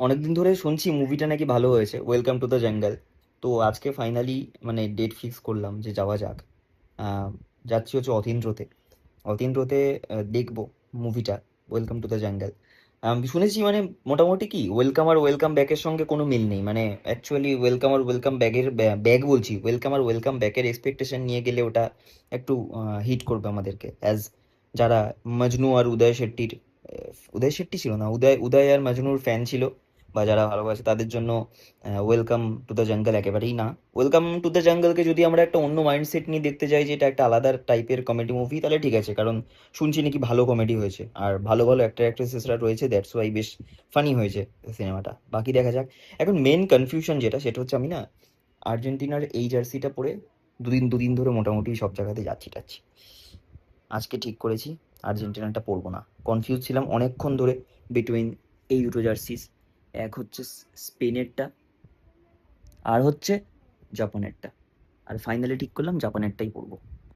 অনেকদিন ধরে শুনছি মুভিটা নাকি ভালো হয়েছে, ওয়েলকাম টু দ্য জঙ্গল। তো আজকে ফাইনালি মানে ডেট ফিক্স করলাম যে যাওয়া যাক। আহ, যাচ্ছি হচ্ছে অতীন্দ্রতে। অতীন্দ্রতে দেখবো মুভিটা, ওয়েলকাম টু দ্য জঙ্গল। আমি শুনেছি মানে মোটামুটি কি ওয়েলকাম আর ওয়েলকাম ব্যাকের সঙ্গে কোনো মিল নেই, মানে অ্যাকচুয়ালি ওয়েলকাম আর ওয়েলকাম ব্যাগের ব্যাগ বলছি, ওয়েলকাম আর ওয়েলকাম ব্যাকের এক্সপেকটেশন নিয়ে গেলে ওটা একটু হিট করবে আমাদেরকে, অ্যাজ যারা মজনু আর উদয় শেট্টির উদয় শেট্টি ছিল না, উদয় উদয় আর মজনুর ফ্যান ছিল বা যারা ভালোবাসে তাদের জন্য ওয়েলকাম টু দ্য জঙ্গল একেবারেই না। ওয়েলকাম টু দ্য জঙ্গলকে যদি আমরা একটা অন্য মাইন্ডসেট নিয়ে দেখতে যাই যে এটা একটা আলাদা টাইপের কমেডি মুভি, তাহলে ঠিক আছে, কারণ শুনছি নাকি ভালো কমেডি হয়েছে আর ভালো ভালো অ্যাক্টর অ্যাক্ট্রেসেসরা রয়েছে, দ্যাটস ওয়াই বেশ ফানি হয়েছে সিনেমাটা। বাকি দেখা যাক। এখন মেন কনফিউশন যেটা, সেটা হচ্ছে আমি না আর্জেন্টিনার এই জার্সিটা পরে দুদিন দুদিন ধরে মোটামুটি সব জায়গাতে যাচ্ছি টাচ্ছি। আজকে ঠিক করেছি আর্জেন্টিনাটা পরবো না। কনফিউজ ছিলাম অনেকক্ষণ ধরে বিটুইন এই দুটো জার্সিস। এক হচ্ছে স্পেনেরটা, আর হচ্ছে জাপানেরটা। আর ফাইনালি ঠিক করলাম জাপানেরটাই পরবো।